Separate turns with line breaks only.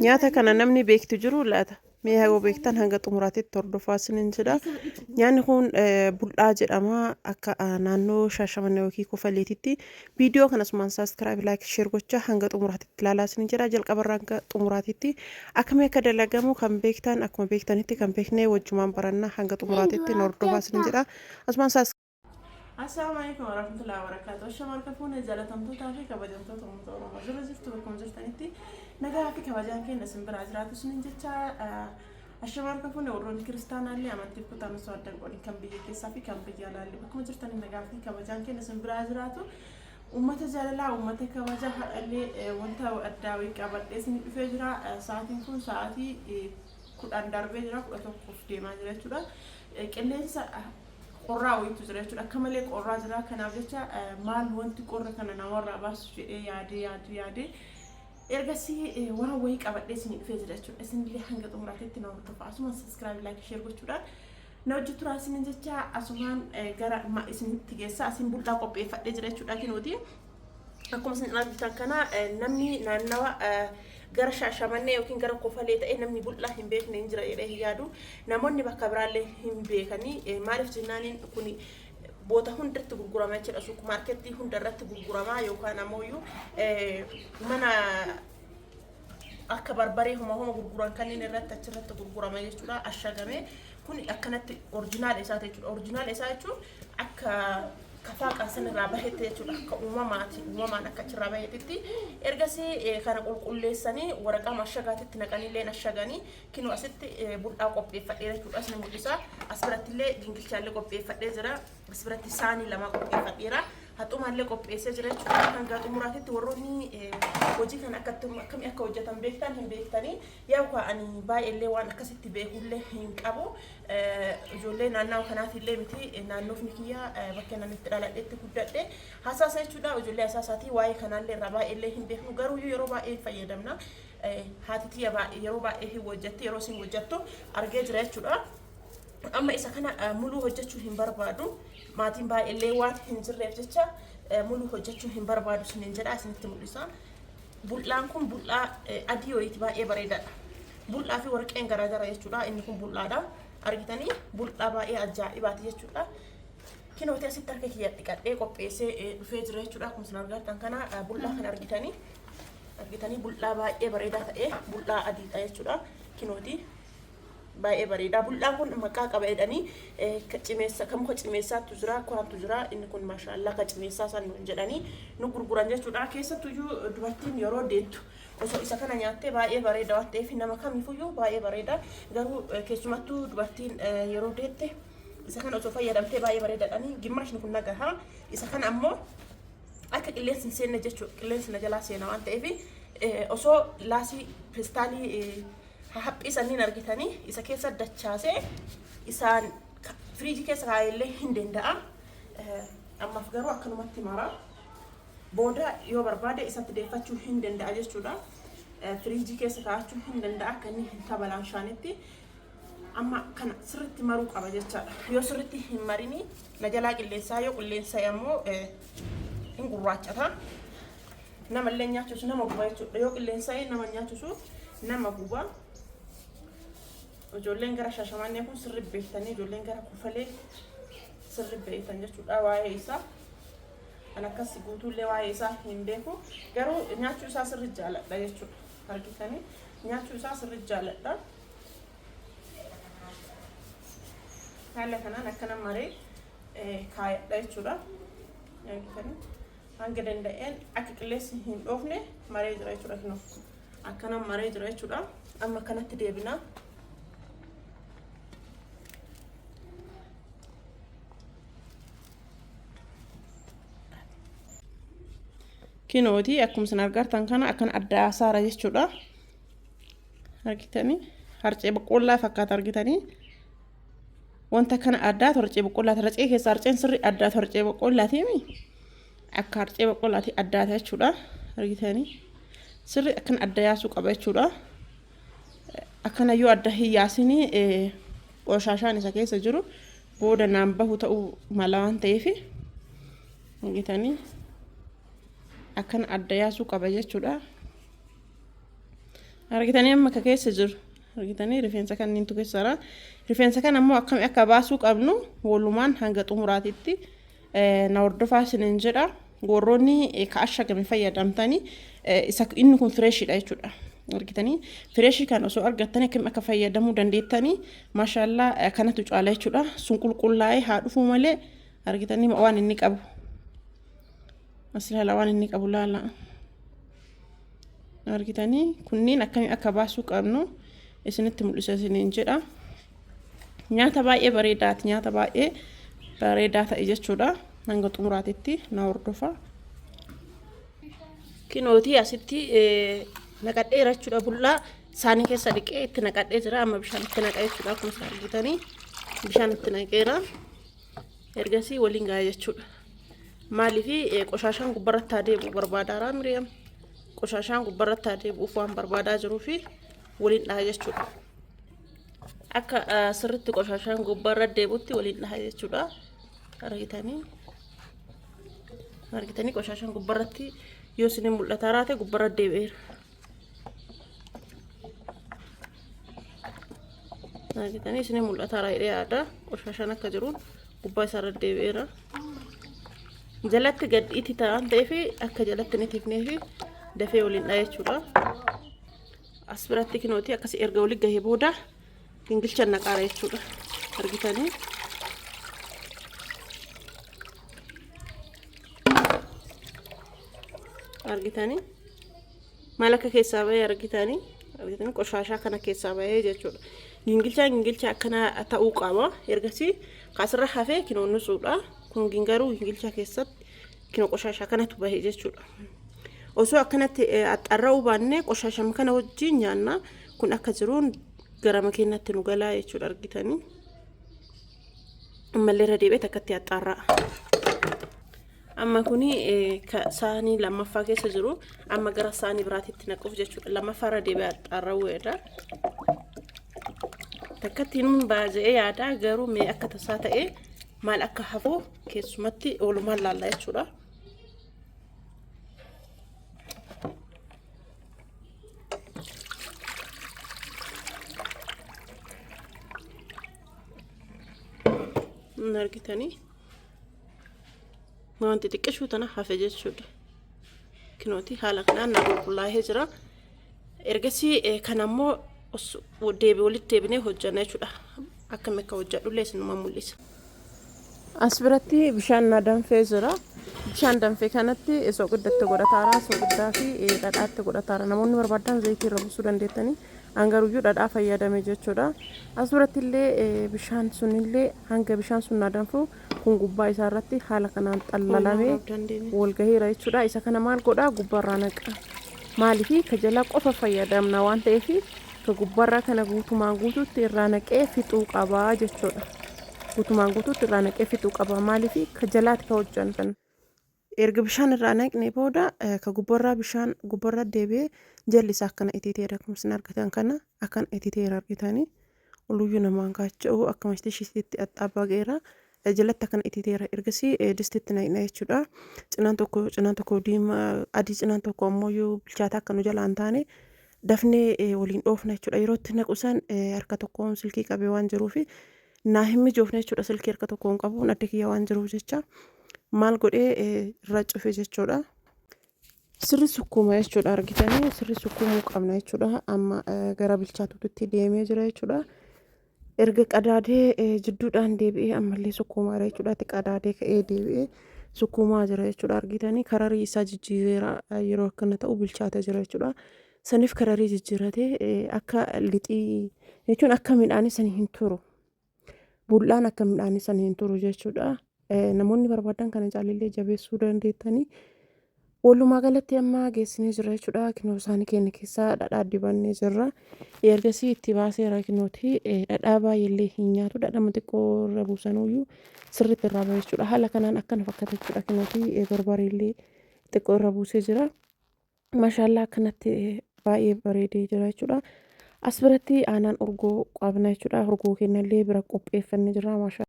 nyaata kana namni beektu jiru laata mee hagoo beektan hanga xumuraatitti hordofaa isiniin jedha nyaanni kun bul'aa jedhama akka naannoo Shaashamannee yookiin Kofaleetitti viidiyoo kanasumaan saabskiraayib laayik sheer gochaa hanga xumuraatitti ilaalaa isiniin jedha jalqabarraa hanga xumuraatitti akkamii akka dalagamu kan beektan akkuma beektanitti kan beeknee wajjumaan barannaa hanga xumuraatitti hordofaa isiniin jedha asumaan السلام عليكم ورحمة الله وبركاته. الشمال كفوني زالت أمتوتا في كبجان توتا ومطورو مجرد زفتو بكم زرتانيتي نجا في كبجان كين نسم برازرات وسنين جتا الشمال كفوني ورون كريستانا اللي عملت بكتا مسواد قولي كم بيجي كيسا في كم بيجي على اللي بكم زرتاني نجا في كبجان كين نسم برازراتو أمة زاللا أمة كبجان اللي وانتا وأداوي كبر اسمي بفجرة ساعتين كون ساعتي كل أندار بجرا كل أتوقف ديما جرا كلين qorraa wayitu jira jechuudha akka malee qorraa jira kanaaf jecha maal wanti qorra kana namarraa baasu jedhee yaadee ergasii waan wayii qabadhee isin dhufee jira jechuudha isinillee hanga xumuraatitti na hordofaa asumaan saabskiraayib laayik sheer gochuudhaan na hojjetu raasinin jecha asumaan gara isinitti geessaa asin bul'aa qopheeffadhee jira jechuudha kinuuti akkuma isin argitan kana namni naannawa gara Shaashamannee yookiin gara Kofalee ta'e namni bul'aa hin beekne hin jira jedhee yaadu namoonni bakka biraallee hin beekanii maaliif jennaaniin kun boota hundatti gurgurama jechuudha suuq maarketii hundarratti gurgurama yookaan ammoo mana akka barbaree homa gurguran kanneen irratti achirratti gurgurama jechuudha ashagame kun akkanatti originaal isaa jechuudha originaal isaa jechuun akka kafaa san irraa bahetti jechuudha akka uumamaan akka achirraa bahetti ergasii kana qulqulleessanii waraqaa ashagaatitti naqaniillee ashaganii kinu asitti bul'aa qopheeffadhee jechuudha asni mul'isa as birattillee gingilchaallee qopheeffadhee jira as biratti saanii lama qopheeffadheera haxumaallee qopheessee jira jechuudha hanga xumuraatitti warroonni hojii kana akkamii akka hojjetan beektan hin beektanii yaa ani baay'eellee waan akkasitti beekullee hin qabu ijoollee naannoo kanaatillee miti naannoof nikiyyaa bakka nanitti dhaladheetti guddadhe hasaasa jechuudha ijoollee hasaasaatii waa'ee kanaallee irraa baay'eellee hin beeknu garuu yeroo baay'ee fayyadamna haatitii yeroo baay'ee hin hojjette yeroo isin hojjettu argee jira jechuudha amma isa kana muluu hojjechuu hin barbaadu maatiin baay'eellee waan hin jirreef jecha muluu hojjechuu hin barbaadu isiniin jedha isinitti mul'isa bul'aan kun bul'aa adii wayiiti baay'ee bareedaadha bul'aa fi warqeen garaagara jechuudha inni kun bul'aadha argitanii bul'aa baay'ee ajaa'ibaati jechuudha kinooti asitti harka kiyya dhiqadhee qopheessee dhufee jira jechuudha akkuma isin argitan kana bul'aa kana argitanii bul'aa baay'ee bareedaa ta'e bul'aa adiidha jechuudha kinooti baay'ee bareeda bul'aan kun maqaa qaba jedhanii cimeessa kamuka cimeessaatu jira korantu jira inni kun maashaallah ka cimeessaa san jedhanii nu gurguran jechuudha keessattuu dubartiin yeroo deettu osoo isa kana nyaattee baay'ee bareeda waan ta'eef nama kamiifuyyuu baay'ee bareeda garuu keessumattuu dubartiin yeroo deette isa kana osoo fayyadamtee baay'ee bareedaadhanii gimmaashni kun nagaha isa kana ammoo akka qilleensi hin seenne jechuudha qilleensi na jalaa seena waan ta'eef osoo laasii pistaalii haphii sanniin argitanii isa keessa dachaasee isaan firiijii keessa kaa'ellee hin danda'a ammaaf garuu akkanumatti mara booda yoo barbaade isatti deeffachuu hin danda'a jechuudha firiijii keessa kaa'achuu hin danda'a akka inni hin tabalaanshaanitti amma kana sirriitti maruu qaba jechaadha yoo sirriitti hin marini na jalaa qilleensaa yoo qilleensa ammoo hin gurraachata namallee nyaachisu nama guba jechuudha yoo qilleensaa nama nyaachisu nama guba ijoolleen gara Shaashamannee kun sirriitti beektanii ijoolleen gara Kofalee sirriitti beektan jechuudha waa'ee isaa an akkasii guutuullee waa'ee isaa hin beeku garuu nyaachuu isaa sirriitti jaalladha jechuudha argitanii nyaachuu isaa sirriitti jaalladha haala kanaan akkana maree kaayadha jechuudha argitanii hanga danda'een akka qilleensi hin dhoofne maree jira jechuudha kinoo akkana maree jira jechuudha amma kanatti deebina kinooti akkuma isin argitan kana akkan adda saara jechuudha argitanii harcee boqqollaa fakkaata argitanii wanta kana addaatu harcee boqqollaa harcee keessa harceen sirri addaatu harcee boqqollaatiimi akka harcee boqqollaati addaata jechuudha argitanii sirri akkan adda yaasuu qaba jechuudha akkana yoo adda hin yaasinii qooshaashaan isa keessa jiru booda naan bahu ta'uu mala waan ta'eef argitanii akkan adda yaasuu qaba jechuudha argitanii amma akka keessa jiru argitanii rifeensa kan inni keessaara rifeensa kan ammoo akkami akka baasuu qabnu walumaan hanga xumuraatitti na hordofaa isiniin jedha gorroonni ka ashagame fayyadamtanii isa inni kun freshidha jechuudha argitanii fresh kan osoo argattanii akkami akka fayyadamuu dandeettanii maashaallah kanatu caala jechuudha sun qulqullaa'ee haa dhufuu malee argitanii waan inni qabu asirra waan inni qabu laala argitanii kunniin akkami akka baasuu qabnu isinitti mul'isa isiniin jedha nyaata baay'ee bareedaati nyaata baay'ee bareedaa ta'e jechuudha hanga xumuraatitti na hordofa kinooti asitti naqadheera jechuudha bullaa saanii keessa dhiqee itti naqadhee jira amma bishaan itti naqaa jechuudha akkuma argitanii bishaan itti naqeera ergasii waliin gahaa jechuudha maaliifi qoshaashaan gubbarratti adeemu barbaadaara Miriam qoshaashaan gubbarratti adeemuuf waan barbaadaa jiruufi waliin dhahaa jechuudha akka sirriitti qoshaashaan gubbarra deebutti waliin dhahaa jechuudha argitanii qoshaashaan gubbarratti yoo isin mul'ata raate gubbarra deebi'eera argitanii isin mul'ata raayidee yaada qoshaashaan akka jiruun gubbaa isaarra deebi'eera jalatti gadhiiti ta'an ta'eefi akka jalatti ni tifneefi dafee waliin dhahaa jechuudha as biratti kinooti akkasii erga walii gahee booda gingilcha naqaara jechuudha argitanii argitanii maal akka keessaa bahee argitanii qoshaashaa kana keessaa bahee jechuudha gingilcha akkana ta'uu qaba ergasii kaasirra hafee kinoo nusuudha kun gingaruu gingilcha keessatti kinoo qoshaashaa kanatu bahee jechuudha osoo akkanatti axxarra'uu baannee qoshaashaa kana wajjin nyaanna kun akka jiruun gara makeenatti nu galaa jechuudha argitanii ammallee irra deebi'ee takkatti axxarra'a amma kuni saanii lammaffaa keessa jiru amma gara saanii biraatitti naquuf jechuudha lammaffaa irra deebi'ee axxarra'uudha takkatti nuun baajee yaada garuu mee akka tasaa ta'ee maal akka hafuu keessumatti oolumaan laallaa jechuudha argitanii wanti xiqqashuu tana hafe jechuudha kinooti haala kanaan na qulqullaa'ee jira ergasii kan ammoo walitti deebinee hojjanna jechuudha akkam akka hojjadhullee isinuma mul'isa as biratti bishaan na danfee jira bishaan danfee kanatti soogiddaatti godhataara soogiddaa fi dhadhaatti godhataara namoonni barbaadan zayitii irra buusuu dandeettanii hangaruyyuu dhadhaa fayyadame jechuudha as biratti illee bishaan sunillee hanga bishaan sun na danfu kun gubbaa isaa irratti haala kanaan xallalamee wal gaheera jechuudha isa kana maal godhaa gubbarraa naqa maaliifi ka jalaa qofa fayyadamna waan ta'eef ka gubbarraa kana guutumaan guutuutti irraa naqee fixuu qabaa jechuudha guutumaan guutuutti irraa naqee fixuu qabaa maaliifi ka jalaatti ka hojjantan erga bishaan irraa naqnee booda ka gubbarraa bishaan gubbarra deebi'ee jalli isaa akkana ititeera akkuma isin argitan kana akkana ititeera argitanii uluyyuu namaan kaacha'u akkuma ishiitti axxaabbaa geera jalatti akkana ititeera ergasii distitti naqna jechuudha cinaan tokko diimaa adii cinaan tokko ammoo yoo bilchaata akka nu jalaan taane dafnee waliin dhoofna jechuudha yeroo itti naqusan harka tokkoon silkii qabee waan jiruufi naa hin mijoofne jechuudha silkii harka tokkoon qabuun adda kiyya waan jiruuf jecha maal godhee irra cufe jechuudha sirri sukkuuma jechuudha argitanii sirri sukkuumuu qabna jechuudha amma gara bilchaatutti deemee jira jechuudha erga qadaadee jidduudhaan deebi'ee ammallee sukkuumaadha jechuudha itti qadaadee ka'ee deebi'ee sukkuumaa jira jechuudha argitanii kararii isaa jijjiireera yeroo akkana ta'u bilchaata jira jechuudha saniif kararii jijjiirate akka lixii jechuun akka midhaanii sanii hin turu bullaan akka midhaanii sanii hin turu jechuudha namoonni barbaadan kana caalillee jabeessuu dandeettanii walumaa galatti amma geessinee jira jechuudha kinoo isaanii keenya keessaa dhadhaa dibannee jirra ergasii itti baaseera kinooti dhadhaa baay'eellee hin nyaatu dhadhama xiqqoo irra buusanuyyuu sirriitti irraa bahe jechuudha haala kanaan akkana fakkaata jechuudha kinooti barbareellee xiqqoo irra buusee jira maashaallah akkanatti baay'ee bareedee jira jechuudha as biratti aanaan urgoo qabna jechuudha urgoo kennallee bira qopheeffannee jira maashaallah